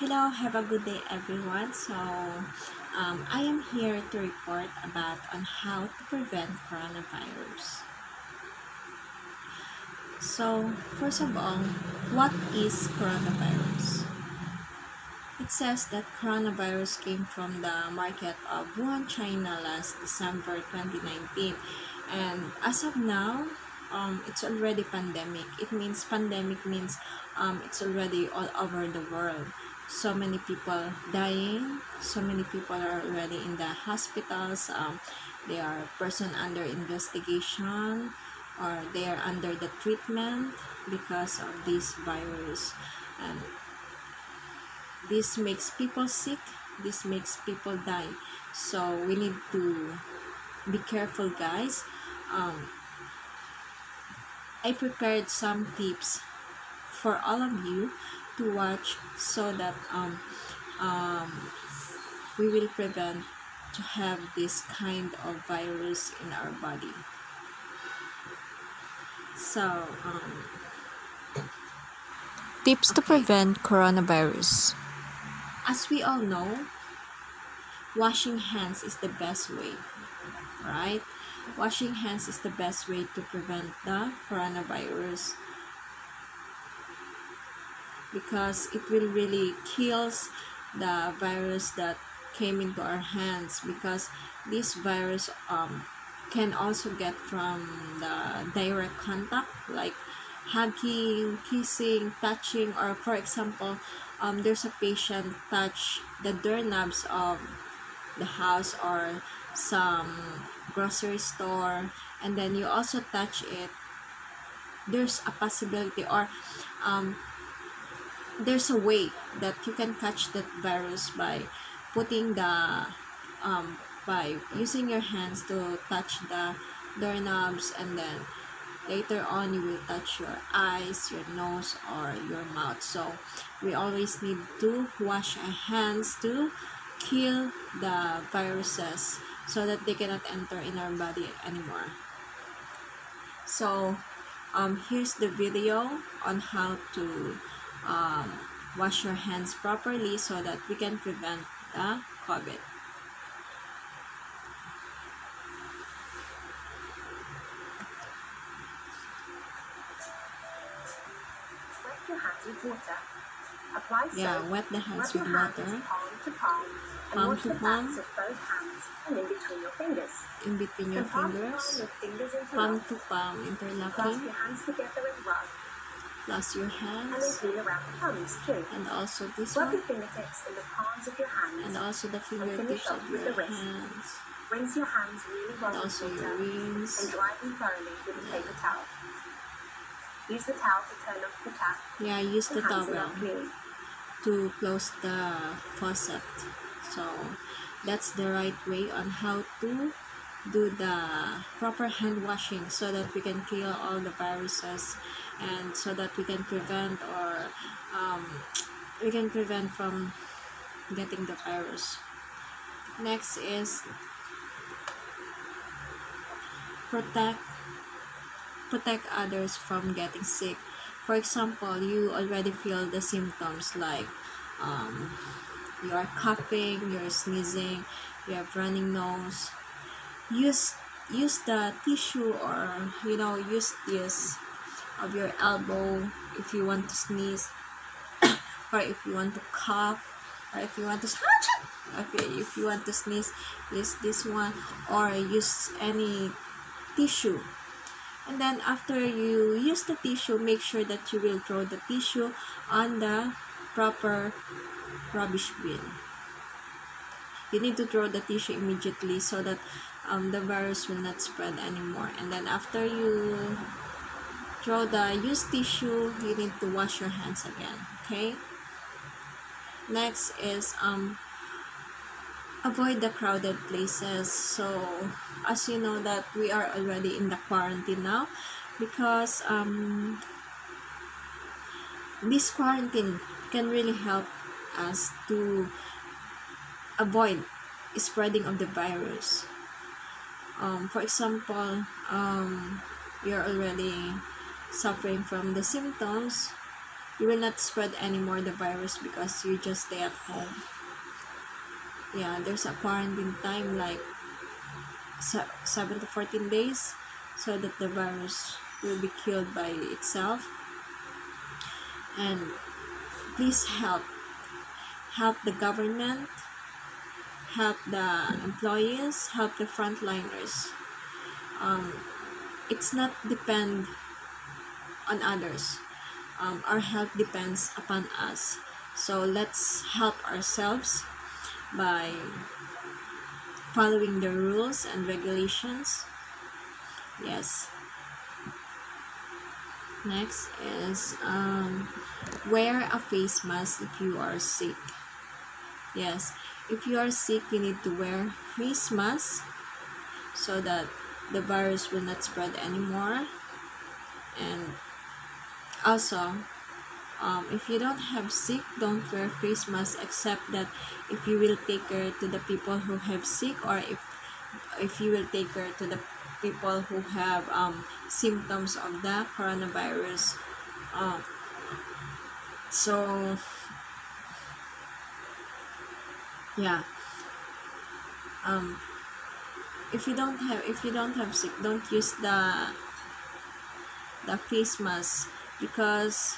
Hello, have a good day everyone. I am here to report about on how to prevent coronavirus. So, first of all, what is coronavirus? It says that coronavirus came from the market of Wuhan, China last December 2019. And as of now, it's already pandemic. Pandemic means it's already all over the world. So many people dying, so many people are already in the hospitals. They are person under investigation or they are under the treatment because of this virus. And this makes people sick, this makes people die, so we need to be careful, guys. I prepared some tips for all of you to watch so that we will prevent to have this kind of virus in our body. So tips to prevent coronavirus. As we all know, washing hands is the best way, right? Washing hands is the best way to prevent the coronavirus because it will really kills the virus that came into our hands, because this virus can also get from the direct contact, like hugging, kissing, touching, or for example, there's a patient touch the doorknobs of the house or some grocery store, and then you also touch it. There's a possibility, or there's a way that you can catch that virus by putting the by using your hands to touch the doorknobs, and then later on you will touch your eyes, your nose, or your mouth. So we always need to wash our hands to kill the viruses so that they cannot enter in our body anymore. So here's the video on how to wash your hands properly so that we can prevent the COVID. Wet your hands with water. Apply soap. Wet the hands with Rub your water. hands palm to palm, and Palm wash to the palm. backs of both hands and in between your fingers. In between your From fingers. palm to palm with fingers Palm to palm Clasp interlocking. your hands together and rub, Plus your and then hands. feel around the palms too. And also this Rub one. your fingertips in the palms of your hands. And also the finish fingertips off of with your the wrist. hands. Rinse your hands really well And with also your water rings. and dry them thoroughly with a paper towel. Use the towel to turn off the tap. Yeah, use the Your hands are towel now clean. to close the faucet. So that's the right way on how to do the proper hand washing so that we can kill all the viruses, and so that we can prevent from getting the virus. Next is protect others from getting sick. For example, you already feel the symptoms like you are coughing, you're sneezing, you have running nose. Use the tissue, or use this of your elbow if you want to sneeze, or if you want to cough, or if you want to if you want to sneeze, use this one, or use any tissue. And then after you use the tissue, make sure that you will throw the tissue on the proper rubbish bin. You need to throw the tissue immediately so that the virus will not spread anymore. And then after you throw the used tissue, you need to wash your hands again. Okay? Next is avoid the crowded places. So as you know that we are already in the quarantine now, because this quarantine can really help us to avoid spreading of the virus. For example, you're already suffering from the symptoms, you will not spread anymore the virus because you just stay at home. Yeah, there's a quarantine time like 7 to 14 days so that the virus will be killed by itself. And please help the government, help the employees, help the frontliners. It's not depend on others. Our health depends upon us. So let's help ourselves by following the rules and regulations. Yes. Next is wear a face mask if you are sick. Yes, if you are sick, you need to wear face mask so that the virus will not spread anymore. And also, if you don't have sick, don't wear face mask, except that if you will take care to the people who have sick, or if you will take care to the people who have symptoms of the coronavirus. So yeah, if you don't have sick, don't use the face mask, because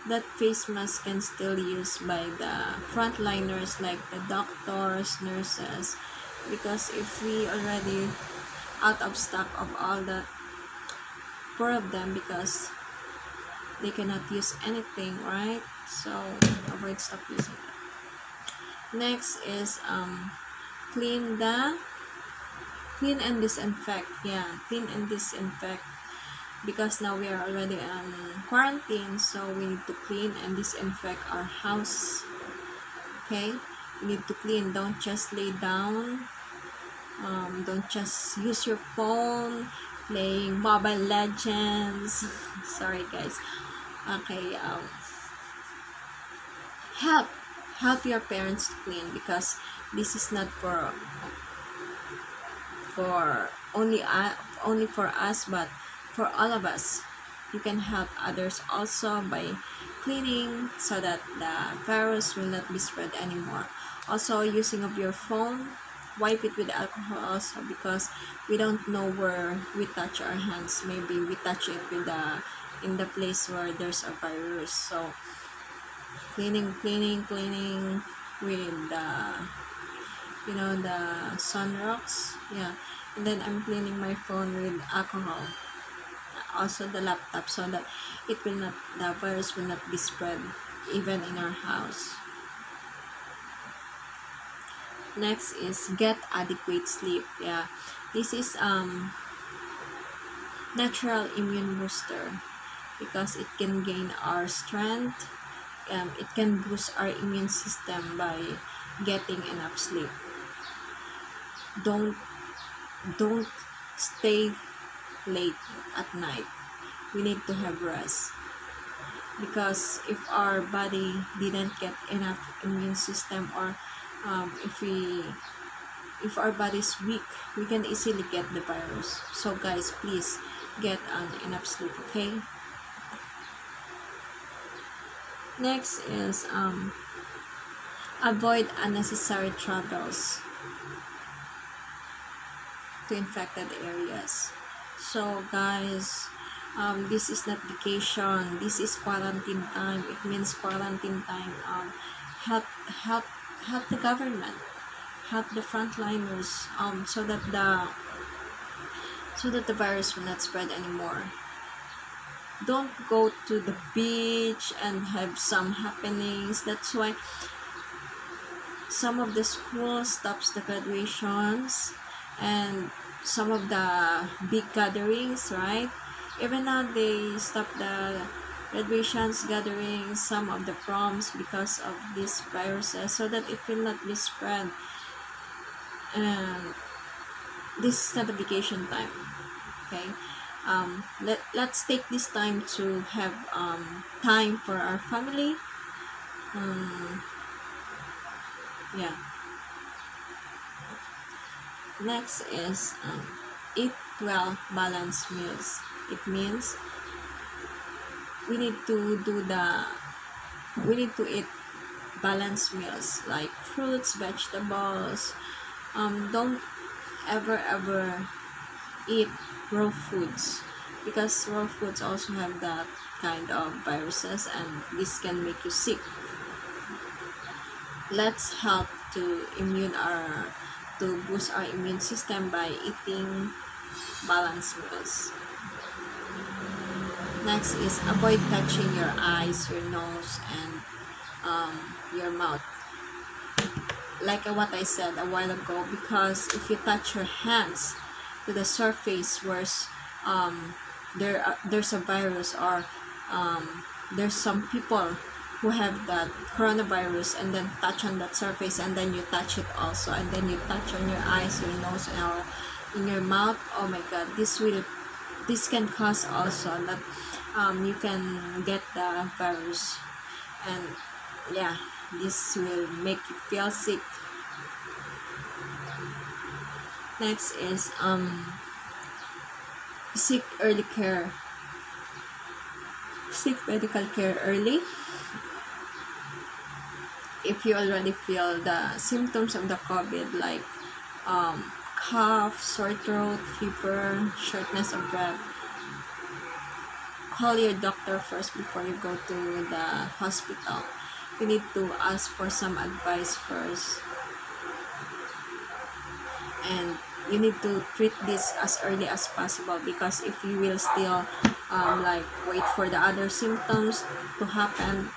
that face mask can still used by the frontliners like the doctors, nurses, because if we already out of stock of all that, four of them, because they cannot use anything, right? So avoid, stop using it. Next is clean and disinfect. Yeah, clean and disinfect, because now we are already on quarantine, so we need to clean and disinfect our house. Okay, you need to clean. Don't just lay down. Don't just use your phone playing Mobile Legends. Sorry guys. Okay, help your parents to clean, because this is not for only for us, but for all of us. You can help others also by cleaning, so that the virus will not be spread anymore. Also, using of your phone, wipe it with alcohol also, because we don't know where we touch our hands. Maybe we touch it with in the place where there's a virus. So cleaning with the Sunrocks. Yeah, and then I'm cleaning my phone with alcohol, also the laptop, so that the virus will not be spread even in our house. Next is get adequate sleep. Yeah, this is natural immune booster, because it can gain our strength. It can boost our immune system by getting enough sleep. Don't stay late at night. We need to have rest, because if our body didn't get enough immune system, or if our body is weak, we can easily get the virus. So guys, please get enough sleep. Okay, next is avoid unnecessary travels to infected areas. So guys, this is not vacation, this is quarantine time. It means quarantine time. Help the government, help the frontliners, so that the virus will not spread anymore. Don't go to the beach and have some happenings. That's why some of the schools stops the graduations, and some of the big gatherings, right? Even now they stop the graduations gatherings, some of the proms, because of these viruses, so that it will not be spread. And this is not a vacation time. Okay, let's take this time to have time for our family. Yeah. Next is eat well, balanced meals. It means we need to we need to eat balanced meals like fruits, vegetables. Don't ever eat raw foods, because raw foods also have that kind of viruses, and this can make you sick. Let's help to boost our immune system by eating balanced meals. Next is avoid touching your eyes, your nose, and your mouth. Like what I said a while ago, because if you touch your hands to the surface where there's a virus, or there's some people who have that coronavirus, and then touch on that surface, and then you touch it also, and then you touch on your eyes, your nose, or in your mouth, oh my god, this can cause also that you can get the virus, and yeah, this will make you feel sick. Next is seek early care. Seek medical care early if you already feel the symptoms of the COVID, like cough, sore throat, fever, shortness of breath. Call your doctor first before you go to the hospital. You need to ask for some advice first, and you need to treat this as early as possible, because if you will still like wait for the other symptoms to happen,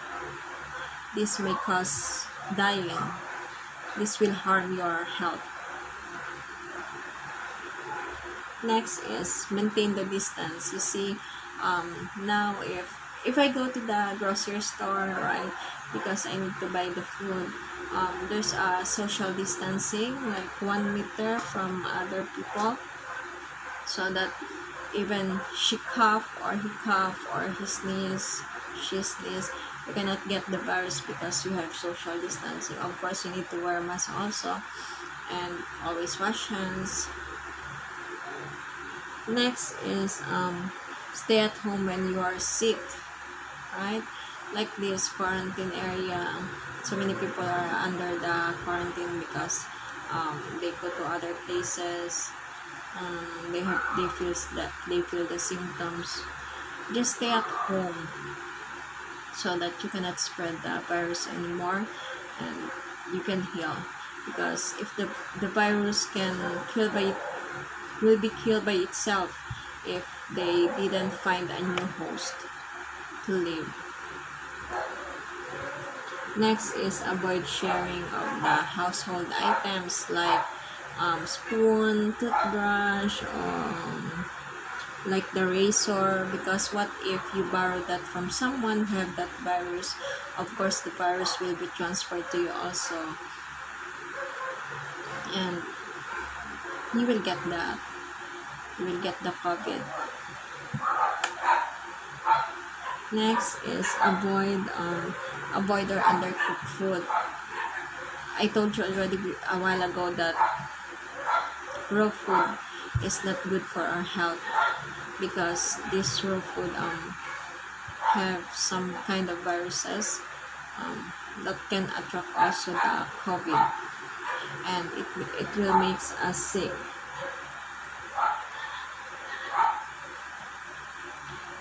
this may cause dying. This will harm your health. Next is maintain the distance. You see, now if I go to the grocery store, right, because I need to buy the food, there's a social distancing, like 1 meter from other people, so that even she cough or he cough or he sneeze, she sneeze, you cannot get the virus because you have social distancing. Of course, you need to wear a mask also, and always wash hands. Next is stay at home when you are sick, right? Like this quarantine area, so many people are under the quarantine because they go to other places. They feel the symptoms. Just stay at home so that you cannot spread the virus anymore, and you can heal. Because if the virus will be killed by itself if they didn't find a new host to live. Next is avoid sharing of the household items like spoon, toothbrush, like the razor, because what if you borrow that from someone who have that virus? Of course, the virus will be transferred to you also, and you will get that. You will get the COVID. Next is avoid or undercooked food. I told you already a while ago that raw food is not good for our health, because this raw food have some kind of viruses that can attract also the COVID, and it will make us sick.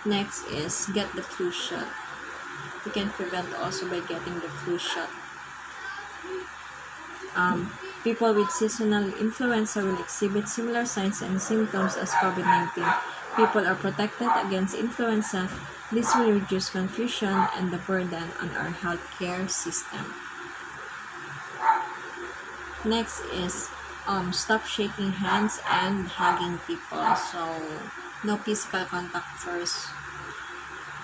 Next is get the flu shot. You can prevent also by getting the flu shot. People with seasonal influenza will exhibit similar signs and symptoms as COVID-19. People are protected against influenza. This will reduce confusion and the burden on our healthcare system. Next is stop shaking hands and hugging people. So no physical contact first,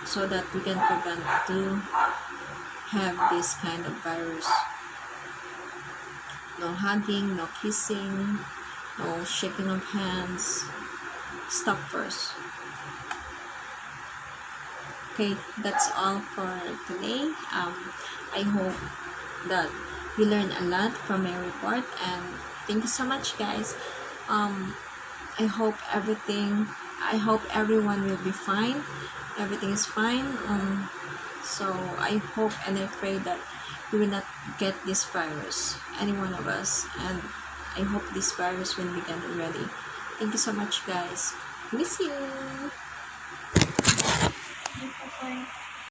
so that we can prevent to have this kind of virus. No hugging, no kissing, no shaking of hands. Stop first. Okay, that's all for today. I hope that you learned a lot from my report, and thank you so much, guys. I hope everyone will be fine, everything is fine. So I hope and I pray that we will not get this virus, any one of us, and I hope this virus will be gone already. Thank you so much, guys. Miss you. Bye.